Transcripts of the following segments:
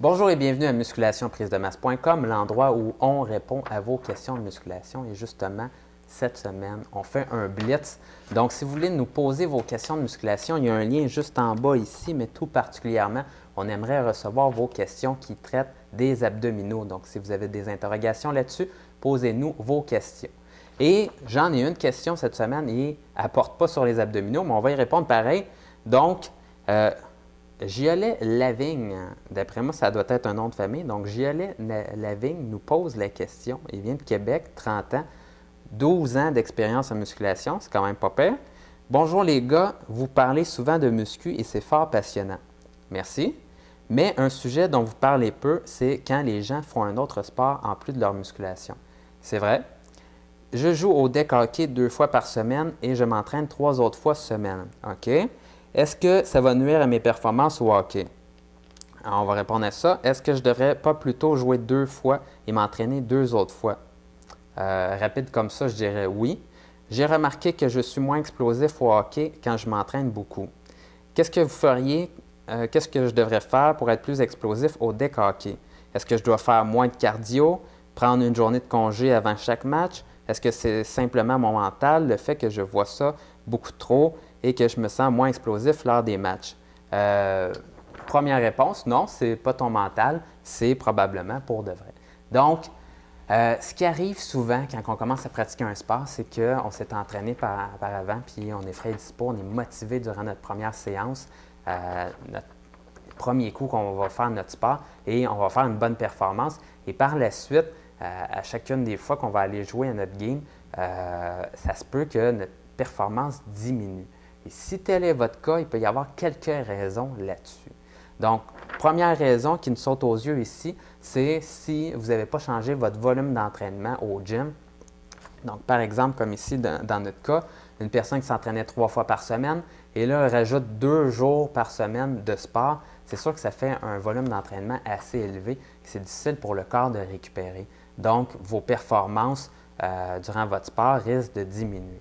Bonjour et bienvenue à musculationprise-de-masse.com, l'endroit où on répond à vos questions de musculation. Et justement, cette semaine, on fait un blitz. Donc, si vous voulez nous poser vos questions de musculation, il y a un lien juste en bas ici, mais tout particulièrement, on aimerait recevoir vos questions qui traitent des abdominaux. Donc, si vous avez des interrogations là-dessus, posez-nous vos questions. Et j'en ai une question cette semaine et elle ne porte pas sur les abdominaux, mais on va y répondre pareil. Donc, Giolet Lavigne, d'après moi, ça doit être un nom de famille. Donc, Giolet Lavigne nous pose la question. Il vient de Québec, 30 ans, 12 ans d'expérience en musculation. C'est quand même pas pire. Bonjour les gars, vous parlez souvent de muscu et c'est fort passionnant. Merci. Mais un sujet dont vous parlez peu, c'est quand les gens font un autre sport en plus de leur musculation. C'est vrai. Je joue au deck hockey 2 fois par semaine et je m'entraîne 3 autres fois semaine. OK? Est-ce que ça va nuire à mes performances au hockey? Alors, on va répondre à ça. Est-ce que je ne devrais pas plutôt jouer 2 fois et m'entraîner 2 autres fois? Rapide comme ça, je dirais oui. J'ai remarqué que je suis moins explosif au hockey quand je m'entraîne beaucoup. Qu'est-ce que vous feriez? Qu'est-ce que je devrais faire pour être plus explosif au deck hockey? Est-ce que je dois faire moins de cardio, prendre une journée de congé avant chaque match? Est-ce que c'est simplement mon mental, le fait que je vois ça beaucoup trop et que je me sens moins explosif lors des matchs? Première réponse, non, ce n'est pas ton mental, c'est probablement pour de vrai. Donc, ce qui arrive souvent quand on commence à pratiquer un sport, c'est qu'on s'est entraîné par avant, puis on est frais et dispo, on est motivé durant notre première séance, notre premier coup qu'on va faire notre sport, et on va faire une bonne performance. Et par la suite, à chacune des fois qu'on va aller jouer à notre game, ça se peut que notre performance diminue. Et si tel est votre cas, il peut y avoir quelques raisons là-dessus. Donc, première raison qui nous saute aux yeux ici, c'est si vous n'avez pas changé votre volume d'entraînement au gym. Donc, par exemple, comme ici dans notre cas, une personne qui s'entraînait 3 fois par semaine et là, elle rajoute 2 jours par semaine de sport, c'est sûr que ça fait un volume d'entraînement assez élevé et c'est difficile pour le corps de récupérer. Donc, vos performances durant votre sport risquent de diminuer.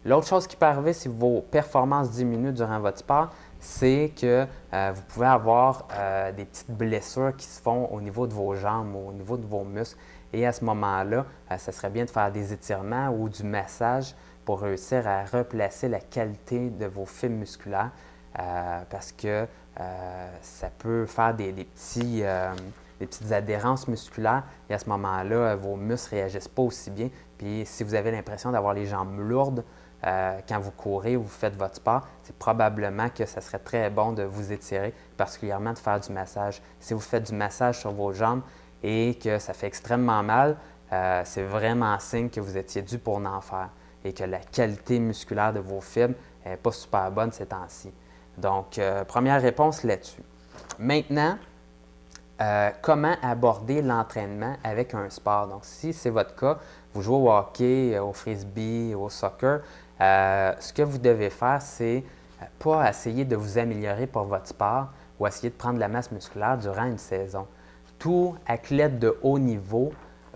L'autre chose qui peut arriver si vos performances diminuent durant votre sport, c'est que vous pouvez avoir des petites blessures qui se font au niveau de vos jambes, au niveau de vos muscles. Et à ce moment-là, ça serait bien de faire des étirements ou du massage pour réussir à replacer la qualité de vos fibres musculaires parce que ça peut faire des petites adhérences musculaires et à ce moment-là, vos muscles ne réagissent pas aussi bien. Puis si vous avez l'impression d'avoir les jambes lourdes, quand vous courez ou vous faites votre sport, c'est probablement que ça serait très bon de vous étirer, particulièrement de faire du massage. Si vous faites du massage sur vos jambes et que ça fait extrêmement mal, c'est vraiment signe que vous étiez dû pour en faire et que la qualité musculaire de vos fibres n'est pas super bonne ces temps-ci. Donc, première réponse là-dessus. Maintenant, comment aborder l'entraînement avec un sport? Donc, si c'est votre cas, vous jouez au hockey, au frisbee, au soccer, ce que vous devez faire, c'est pas essayer de vous améliorer pour votre sport ou essayer de prendre de la masse musculaire durant une saison. Tout athlète de haut niveau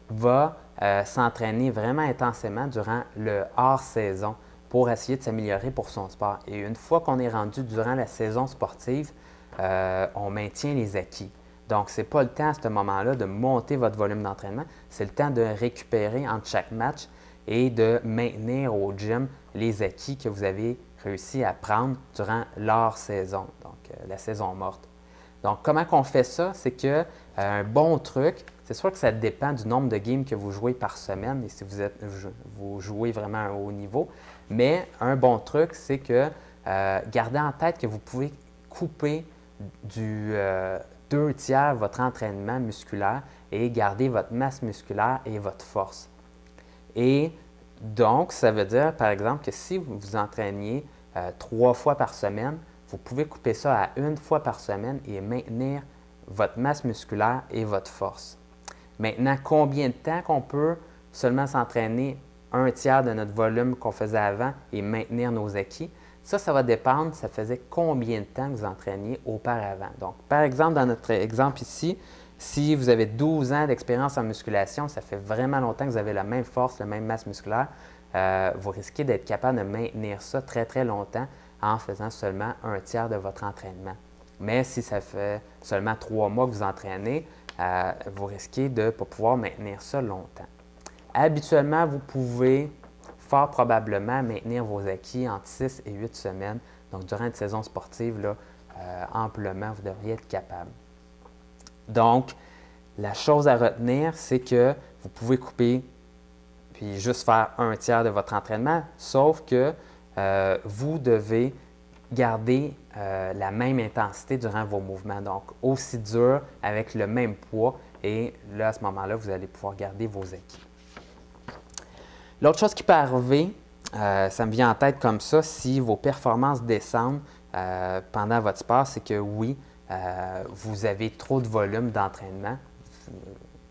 va s'entraîner vraiment intensément durant le hors-saison pour essayer de s'améliorer pour son sport. Et une fois qu'on est rendu durant la saison sportive, on maintient les acquis. Donc, ce n'est pas le temps à ce moment-là de monter votre volume d'entraînement, c'est le temps de récupérer entre chaque match et de maintenir au gym les acquis que vous avez réussi à prendre durant leur saison, donc la saison morte. Donc, comment on fait ça? C'est qu'un bon truc, c'est sûr que ça dépend du nombre de games que vous jouez par semaine et si vous jouez vraiment à un haut niveau, mais un bon truc, c'est que gardez en tête que vous pouvez couper du 2/3 votre entraînement musculaire et garder votre masse musculaire et votre force. Et donc, ça veut dire, par exemple, que si vous vous entraîniez 3 fois par semaine, vous pouvez couper ça à 1 fois par semaine et maintenir votre masse musculaire et votre force. Maintenant, combien de temps qu'on peut seulement s'entraîner 1/3 de notre volume qu'on faisait avant et maintenir nos acquis? Ça va dépendre, ça faisait combien de temps que vous entraîniez auparavant. Donc, par exemple, dans notre exemple ici, si vous avez 12 ans d'expérience en musculation, ça fait vraiment longtemps que vous avez la même force, la même masse musculaire, vous risquez d'être capable de maintenir ça très, très longtemps en faisant seulement 1/3 de votre entraînement. Mais si ça fait seulement 3 mois que vous entraînez, vous risquez de ne pas pouvoir maintenir ça longtemps. Habituellement, vous pouvez fort probablement maintenir vos acquis entre 6 et 8 semaines. Donc, durant une saison sportive, là, amplement, vous devriez être capable. Donc, la chose à retenir, c'est que vous pouvez couper puis juste faire 1/3 de votre entraînement, sauf que vous devez garder la même intensité durant vos mouvements. Donc, aussi dur, avec le même poids, et là, à ce moment-là, vous allez pouvoir garder vos acquis. L'autre chose qui peut arriver, ça me vient en tête comme ça, si vos performances descendent pendant votre sport, c'est que oui, vous avez trop de volume d'entraînement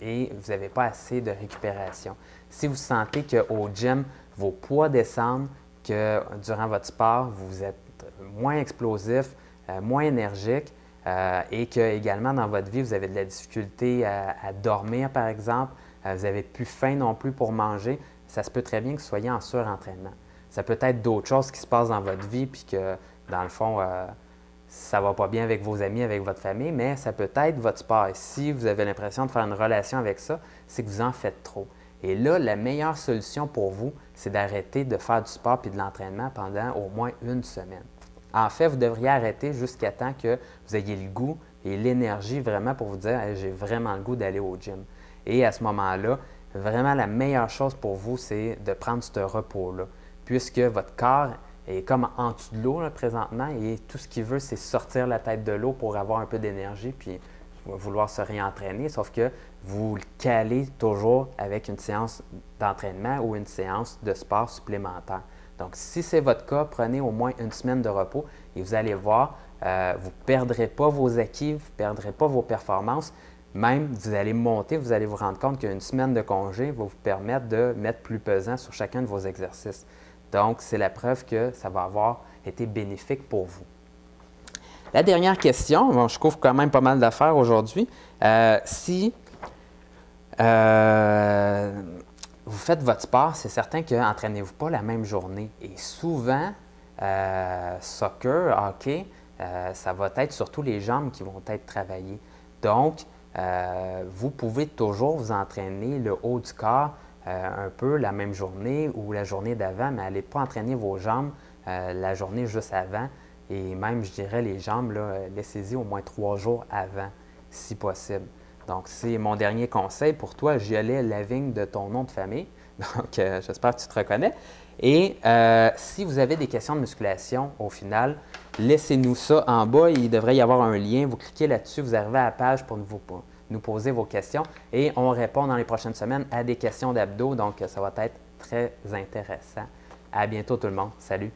et vous n'avez pas assez de récupération. Si vous sentez qu'au gym, vos poids descendent, que durant votre sport, vous êtes moins explosif, moins énergique et que également dans votre vie, vous avez de la difficulté à dormir, par exemple, vous n'avez plus faim non plus pour manger, ça se peut très bien que vous soyez en surentraînement. Ça peut être d'autres choses qui se passent dans votre vie puis que, dans le fond, ça ne va pas bien avec vos amis, avec votre famille, mais ça peut être votre sport. Et si vous avez l'impression de faire une relation avec ça, c'est que vous en faites trop. Et là, la meilleure solution pour vous, c'est d'arrêter de faire du sport et de l'entraînement pendant au moins une semaine. En fait, vous devriez arrêter jusqu'à temps que vous ayez le goût et l'énergie vraiment pour vous dire hey, « j'ai vraiment le goût d'aller au gym ». Et à ce moment-là, vraiment la meilleure chose pour vous, c'est de prendre ce repos-là, puisque votre corps est comme en dessous de l'eau présentement et tout ce qu'il veut, c'est sortir la tête de l'eau pour avoir un peu d'énergie puis vouloir se réentraîner, sauf que vous le calez toujours avec une séance d'entraînement ou une séance de sport supplémentaire. Donc, si c'est votre cas, prenez au moins une semaine de repos et vous allez voir, vous ne perdrez pas vos acquis, vous ne perdrez pas vos performances. Même, vous allez monter, vous allez vous rendre compte qu'une semaine de congé va vous permettre de mettre plus pesant sur chacun de vos exercices. Donc, c'est la preuve que ça va avoir été bénéfique pour vous. La dernière question, bon, je couvre quand même pas mal d'affaires aujourd'hui. Si vous faites votre sport, c'est certain que n'entraînez-vous pas la même journée. Et souvent, soccer, hockey, ça va être surtout les jambes qui vont être travaillées. Donc, vous pouvez toujours vous entraîner le haut du corps un peu la même journée ou la journée d'avant, mais n'allez pas entraîner vos jambes la journée juste avant. Et même, je dirais, les jambes, laissez-y au moins 3 jours avant, si possible. Donc, c'est mon dernier conseil pour toi, Giolet Lavigne de ton nom de famille. Donc, j'espère que tu te reconnais. Et si vous avez des questions de musculation, au final, laissez-nous ça en bas. Il devrait y avoir un lien. Vous cliquez là-dessus, vous arrivez à la page pour nous poser vos questions. Et on répond dans les prochaines semaines à des questions d'abdos. Donc, ça va être très intéressant. À bientôt tout le monde. Salut!